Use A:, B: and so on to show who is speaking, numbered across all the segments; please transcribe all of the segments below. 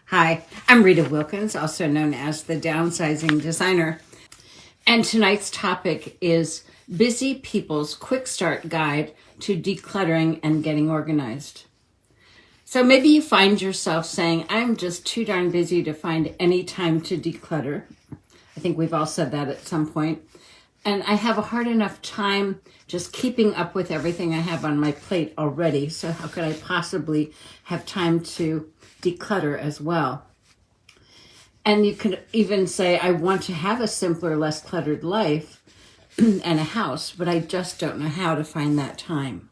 A: Hi, I'm Rita Wilkins, also known as the Downsizing Designer. And tonight's topic is Busy People's Quick Start Guide to Decluttering and Getting Organized. So maybe you find yourself saying, I'm just too darn busy to find any time to declutter. I think we've all said that at some point. And I have a hard enough time just keeping up with everything I have on my plate already. So how could I possibly have time to declutter as well? And you could even say, I want to have a simpler, less cluttered life and a house, but I just don't know how to find that time.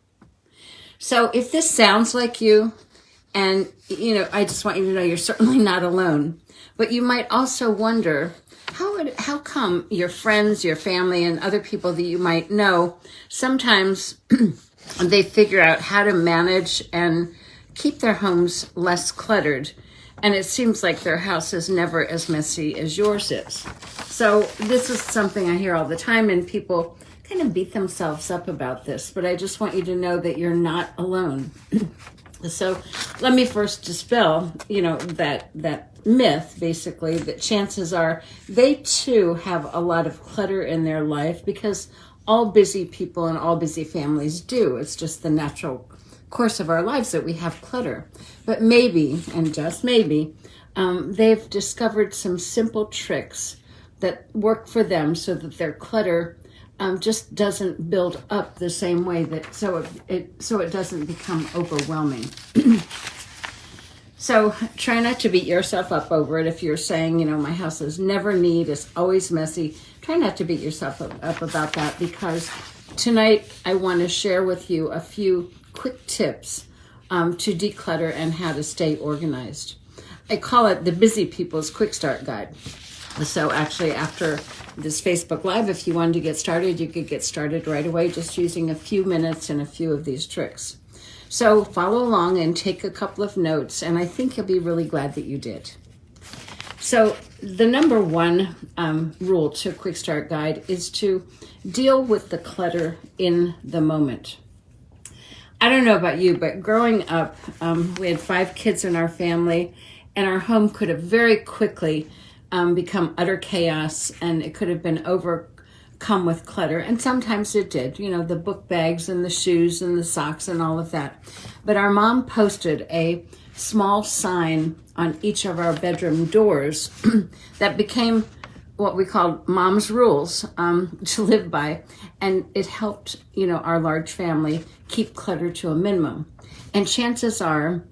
A: So if this sounds like you, and I just want you to know you're certainly not alone, but you might also wonder, how come your friends, your family, and other people that you might know, sometimes they figure out how to manage and keep their homes less cluttered, and it seems like their house is never as messy as yours is. So this is something I hear all the time, and people kind of beat themselves up about this, but I just want you to know that you're not alone. So let me first dispel, that myth, basically, that chances are they too have a lot of clutter in their life, because all busy people and all busy families do. It's just the natural course of our lives that we have clutter. But maybe, and just maybe, they've discovered some simple tricks that work for them so that their clutter just doesn't build up the same way, so it doesn't become overwhelming. So try not to beat yourself up over it. If you're saying, my house is never neat, it's always messy, try not to beat yourself up about that, because tonight I want to share with you a few quick tips to declutter and how to stay organized. I call it the Busy People's Quick Start Guide. So actually, after this Facebook Live, if you wanted to get started, you could get started right away just using a few minutes and a few of these tricks. So follow along and take a couple of notes, and I think you'll be really glad that you did. So the number one rule to a Quick Start Guide is to deal with the clutter in the moment. I don't know about you, but growing up, we had 5 kids in our family, and our home could have very quickly become utter chaos, and it could have been overcome with clutter, and sometimes it did, the book bags and the shoes and the socks and all of that. But our mom posted a small sign on each of our bedroom doors that became what we called Mom's Rules to live by, and it helped, our large family keep clutter to a minimum. And chances are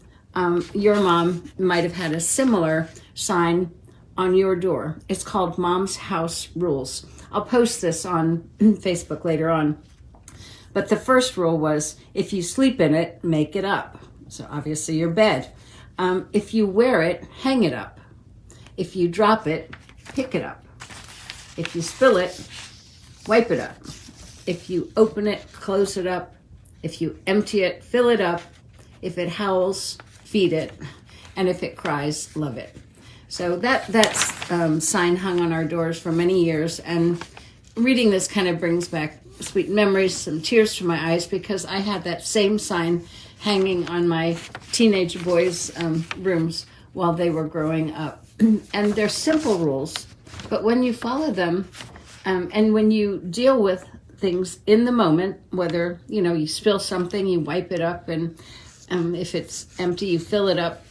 A: your mom might have had a similar sign on your door. It's called Mom's House Rules. I'll post this on Facebook later on. But the first rule was, if you sleep in it, make it up. So obviously your bed. If you wear it, hang it up. If you drop it, pick it up. If you spill it, wipe it up. If you open it, close it up. If you empty it, fill it up. If it howls, feed it. And if it cries, love it. So that's sign hung on our doors for many years, and reading this kind of brings back sweet memories, some tears to my eyes, because I had that same sign hanging on my teenage boys' rooms while they were growing up. And they're simple rules, but when you follow them, and when you deal with things in the moment, whether you spill something, you wipe it up, and if it's empty, you fill it up.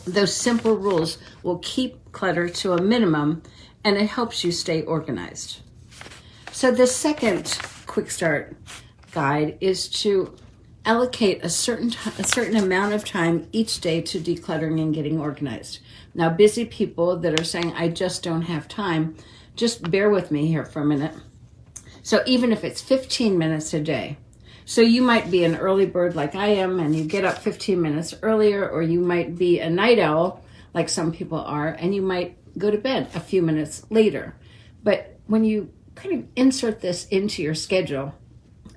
A: Those simple rules will keep clutter to a minimum, and it helps you stay organized. So the second quick start guide is to allocate a certain amount of time each day to decluttering and getting organized. Now, busy people that are saying, I just don't have time, just bear with me here for a minute. So even if it's 15 minutes a day, so you might be an early bird like I am, and you get up 15 minutes earlier, or you might be a night owl like some people are, and you might go to bed a few minutes later. But when you kind of insert this into your schedule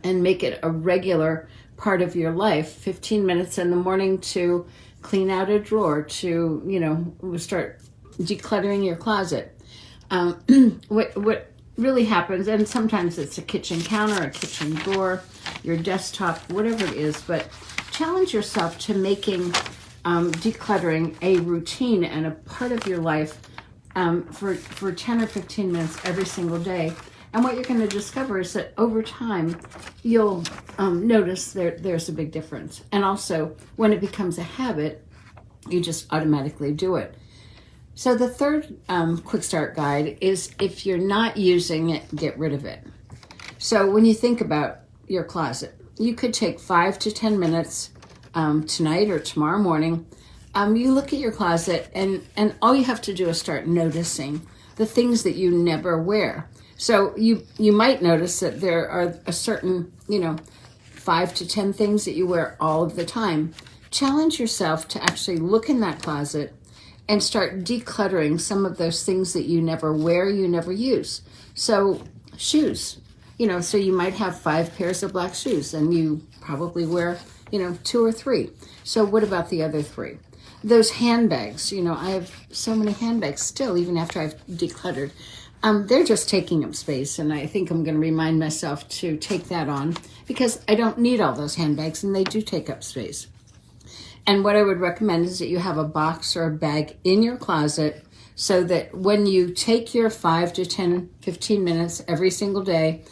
A: and make it a regular part of your life, 15 minutes in the morning to clean out a drawer, to, start decluttering your closet. What really happens, and sometimes it's a kitchen counter, a kitchen drawer, your desktop, whatever it is, but challenge yourself to making decluttering a routine and a part of your life for 10 or 15 minutes every single day. And what you're going to discover is that over time, you'll notice there's a big difference. And also, when it becomes a habit, you just automatically do it. So the third quick start guide is, if you're not using it, get rid of it. So when you think about your closet, you could take 5 to 10 minutes tonight or tomorrow morning. You look at your closet, and all you have to do is start noticing the things that you never wear. So you might notice that there are a certain, 5 to 10 things that you wear all of the time. Challenge yourself to actually look in that closet and start decluttering some of those things that you never wear, you never use. So shoes, so you might have 5 pairs of black shoes, and you probably wear, 2 or 3. So what about the other 3? Those handbags, I have so many handbags still, even after I've decluttered. They're just taking up space, and I think I'm going to remind myself to take that on, because I don't need all those handbags, and they do take up space. And what I would recommend is that you have a box or a bag in your closet, so that when you take your 5 to 10, 15 minutes every single day,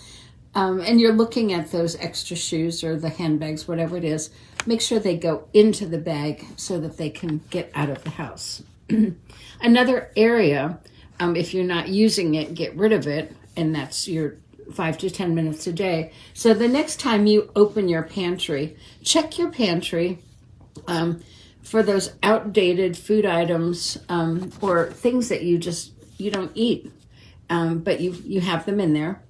A: and you're looking at those extra shoes or the handbags, whatever it is, make sure they go into the bag so that they can get out of the house. Another area, if you're not using it, get rid of it, and that's your 5 to 10 minutes a day. So the next time you open your pantry, check your pantry for those outdated food items or things that you don't eat, but you have them in there.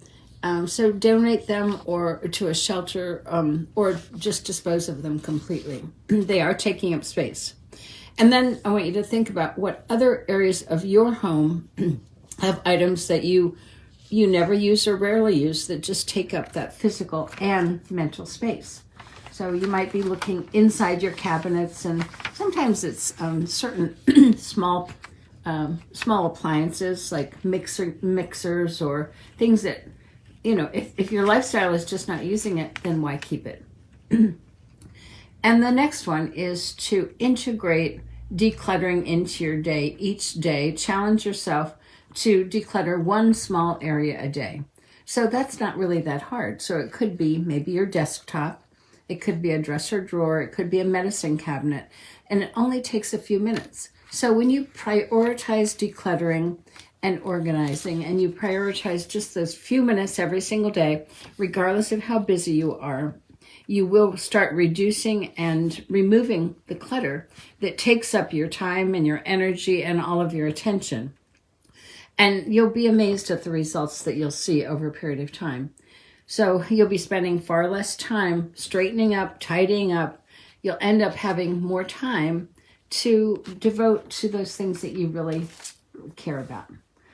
A: So donate them or to a shelter, or just dispose of them completely. They are taking up space. And then I want you to think about what other areas of your home have items that you never use or rarely use, that just take up that physical and mental space. So you might be looking inside your cabinets, and sometimes it's certain small appliances like mixers or things that, if your lifestyle is just not using it, then why keep it? And the next one is to integrate decluttering into your day. Each day, challenge yourself to declutter one small area a day. So that's not really that hard. So it could be maybe your desktop, it could be a dresser drawer, it could be a medicine cabinet, and it only takes a few minutes. So when you prioritize decluttering and organizing, and you prioritize just those few minutes every single day, regardless of how busy you are, you will start reducing and removing the clutter that takes up your time and your energy and all of your attention. And you'll be amazed at the results that you'll see over a period of time. So you'll be spending far less time straightening up, tidying up. You'll end up having more time to devote to those things that you really care about.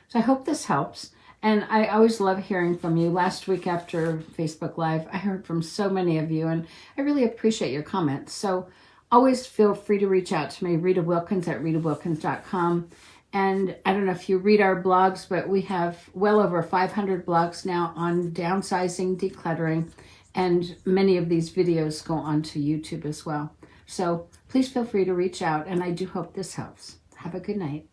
A: So I hope this helps. And I always love hearing from you. Last week after Facebook Live, I heard from so many of you, and I really appreciate your comments. So always feel free to reach out to me, Rita Wilkins at ritawilkins.com. And I don't know if you read our blogs, but we have well over 500 blogs now on downsizing, decluttering, and many of these videos go onto YouTube as well. So please feel free to reach out, and I do hope this helps. Have a good night.